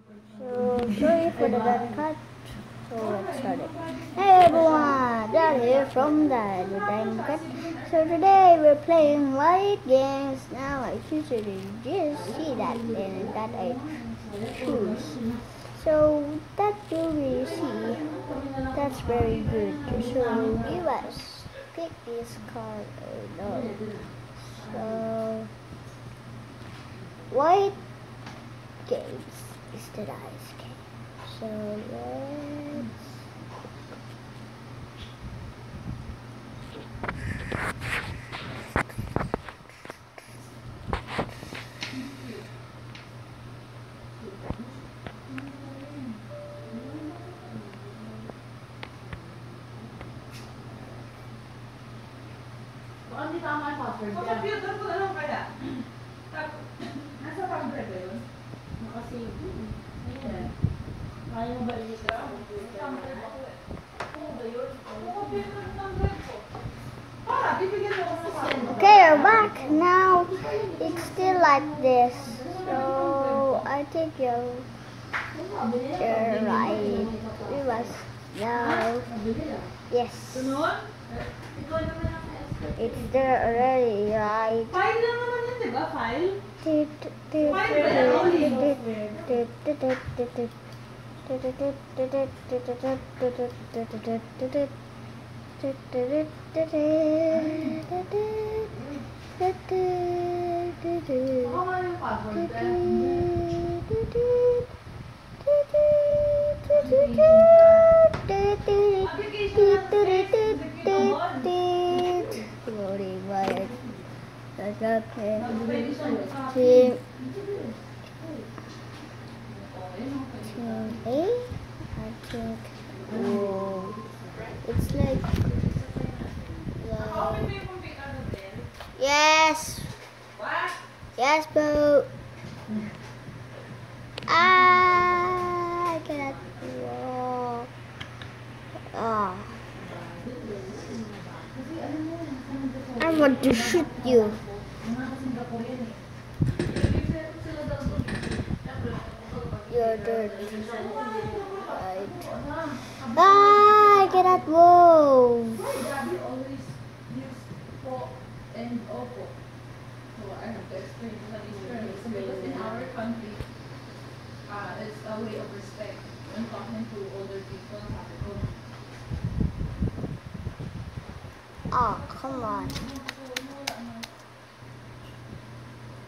So sorry for the bad cut. So let's start it. Hey everyone, Dad here from the Time Cut. So today we're playing light games. Now I usually just see that and that I choose. So that you will see. That's very good. So give us pick this card or no. So white games is the dice game. So let's Hindi tama yung password niya. Sa computer ko na lang kaya. Nasa computer ba yun? Nakasave yun. Ayan. Kaya mo ba i-use sa computer? Ano ba yun? Computer ng red ko. Para, bibigyan mo ako sa send. okay, we're back. Now it's still like this. So I think you're right. We must now. Yes. It's there already, right? File lang naman yun, di ba? File? Ako nga yung password. Loading my that's okay. Team A, I think. Whoa. It's like yes. Yes, boo. I cannot walk. Ah. I want to shoot you. You're dead. Right. Ah, I cannot move. Daddy always use po and opo. So I have to explain to these terms because in our country, it's a way of respect when talking to older people. Oh, come on.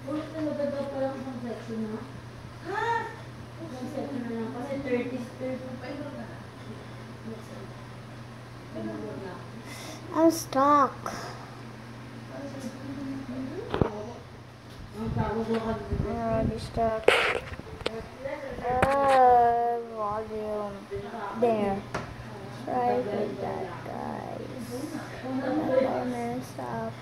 Ulit na maganda pa lang sa section na. Ha? Yung section na lang. Kasi 30 I'm stuck. ang tawag mo ka dito. I'm already stuck. Volume. There. Try with that, guys. I'm gonna mess up.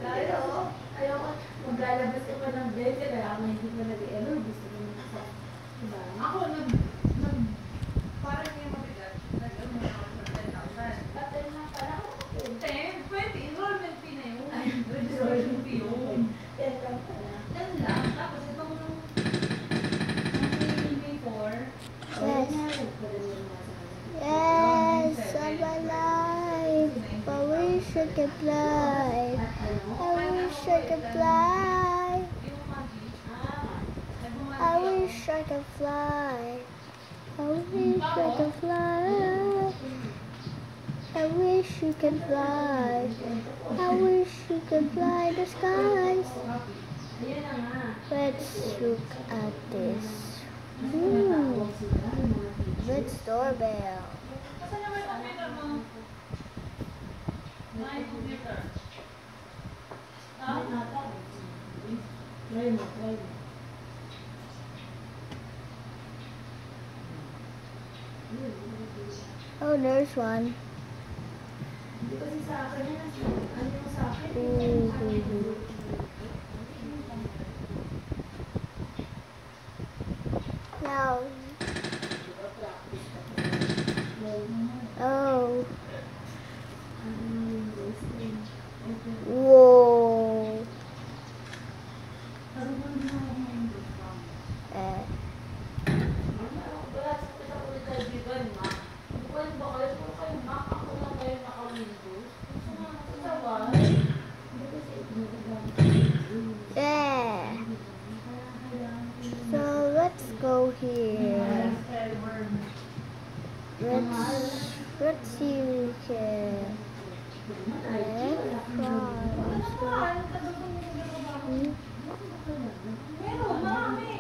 Ayoko, maglalabas ka pa ng bed, kaya ako hindi pa nag-error. Gusto ko na sa diba? Ako parang yung mabigat. Nag-ano ako sa 10,000. Tatay na pala ako. 10, 20, enrollment fee na yun. Registration fee yun. Yes, lang pala. Yan lang. Tapos itong before. Yes, I'm alive. I wish I could fly. I wish I could fly. I wish I could fly. I wish I could fly. I wish you could fly. I wish you could fly the skies. Let's look at this. Good doorbell. Saan naman yung computer mo? My computer. Try mo. Oh, there's one. Hindi kasi sa akin yan. Ano yung sa akin? Now. Oh. Whoa. go here. Let's see if we can Meron, marami.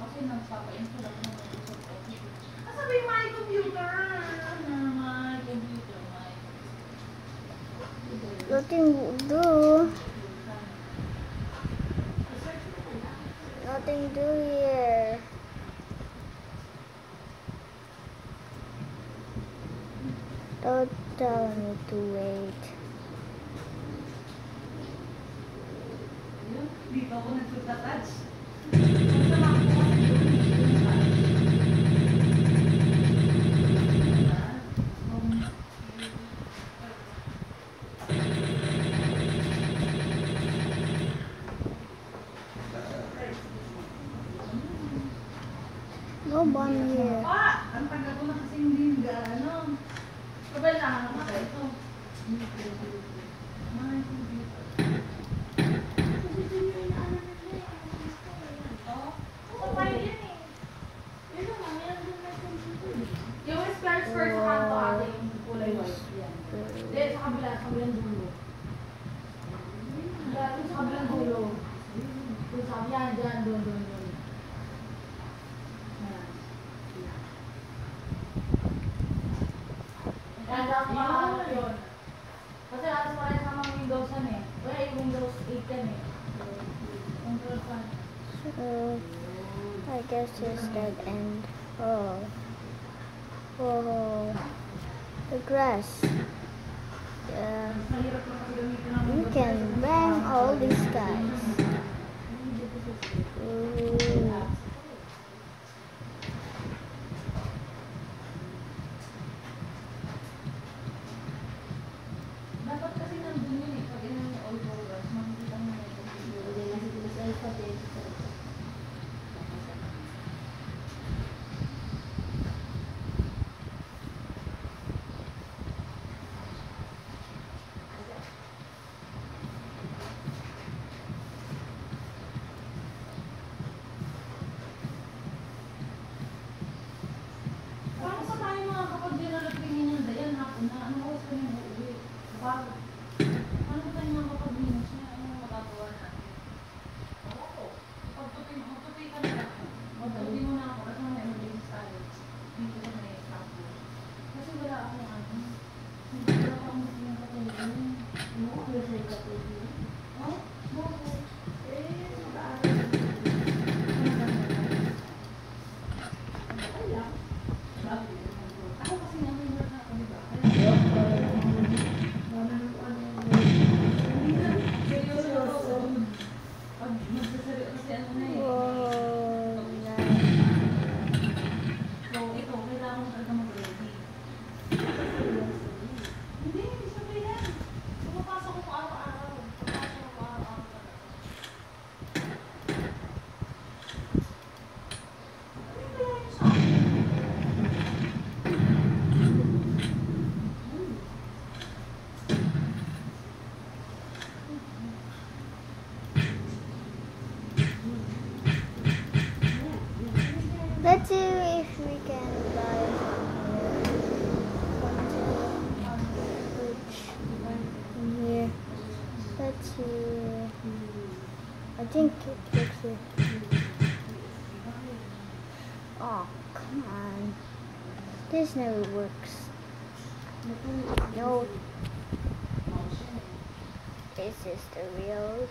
Kasi nagpapa-install ako ng Microsoft Office. Sabi my computer. My computer, my. nothing do. Nothing do here. Don't tell me to wait. Dito ako nagtutatouch. No bomb here. Ang tagal ko na kasi hindi gaano. Sabay na ako ito. My computer. Yung spare sa kanto ating kulay white yan. Hindi, sa kabilang dulo. Dito sa kabilang dulo. Doon sa yan, dyan, doon. Kaya ako makahanap yun. Kasi alas pa rin sa mga Windows yan eh. Wala yung Windows 8 yan eh. Control fan. So, I guess it's dead end. Oh. Oh. The grass. Yeah. Mahirap na kasi gamitin ng You can bang all these guys. Ooh. Dapat kasi nandun yun eh. Pag yun yung all programs, makikita mo na yung Paano sa tayo mga kapag dinarating yung dayan hapon na ano oras ka nang uuwi? Bakit? Ano ba tayo mga kapag minus niya? Ano yung magagawa natin? Oo. Magtutoy ka na lang. Magtutoy mo na ako kasi may emergency tayo. Dito na may example. Kasi wala akong ano. Hindi wala akong yung katulong. No? Wala sa'yo katulong. Oh? Bakit? Mag-aaral. Ako kasi naman yung na ako, diba? Seryoso. Pag magsasabi kasi ano na eh. Whoa. So, ito, kailangan mo talaga mag-ready. Hindi sabi yan. Pumapasok ko araw-araw. Pumapasok ko araw-araw talaga. Ano kaya yung sa akin? Let's see if we can buy in here. Let's see. I think it looks it. Oh, come on. This never works. No. This is the real.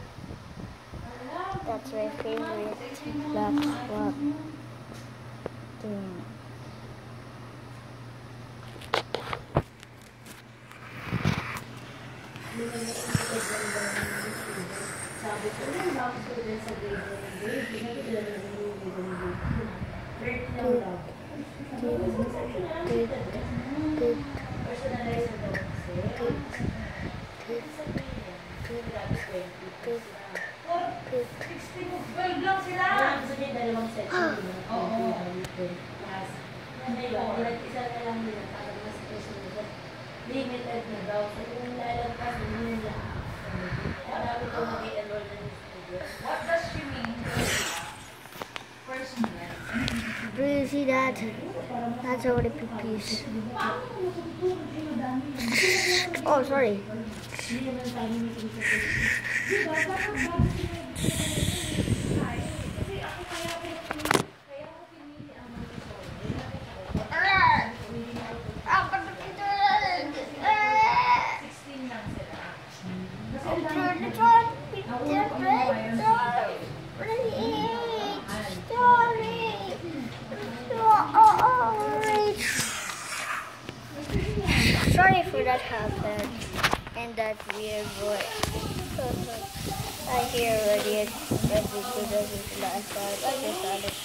That's my favorite black swap thing. Sabi ko, ano ba ako student sa grade 1? Pinagkilala sa grade 1. Grade lang daw. Personalize daw kasi. Grabe 12 lang sila! Gusto niya dalawang section. Oo. Ngayon, isa na lang nila para mas personal. Limited na daw. So, kung lalagpas, hindi nila. Marami ko mag-i-enroll na yung student. What does she see that? That's already puppies. Oh, sorry. Sorry for that happened and that weird voice. I hear already as good as it last time. I just added.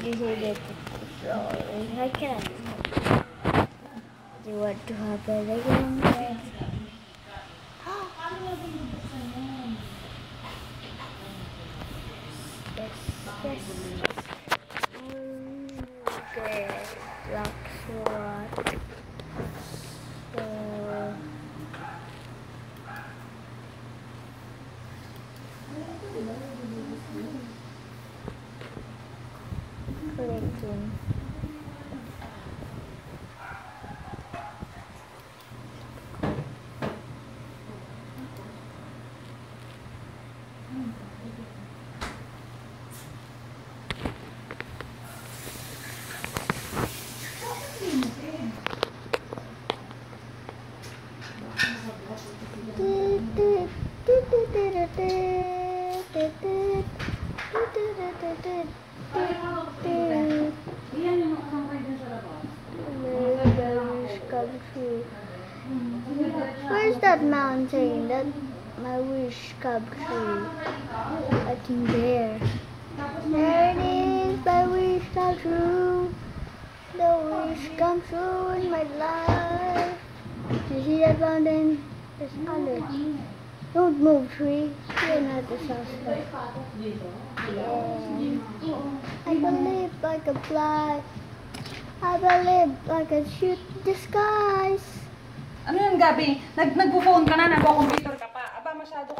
You hear that? Sorry, I can't. Do you want to happen again? Yes, yes. Okay, that's what. Collecting. Come true. Where's that mountain? That my wish come true. I think there. There it is, my wish come true. The wish come true in my life. Do you see that mountain? There's under. Don't move, tree. You're not the suspect. Yeah. I believe I can fly. I believe I can shoot the skies. Ano yan, Gabi? Nagpo-phone ka na, nagko-computer ka pa. Aba, masyado ka.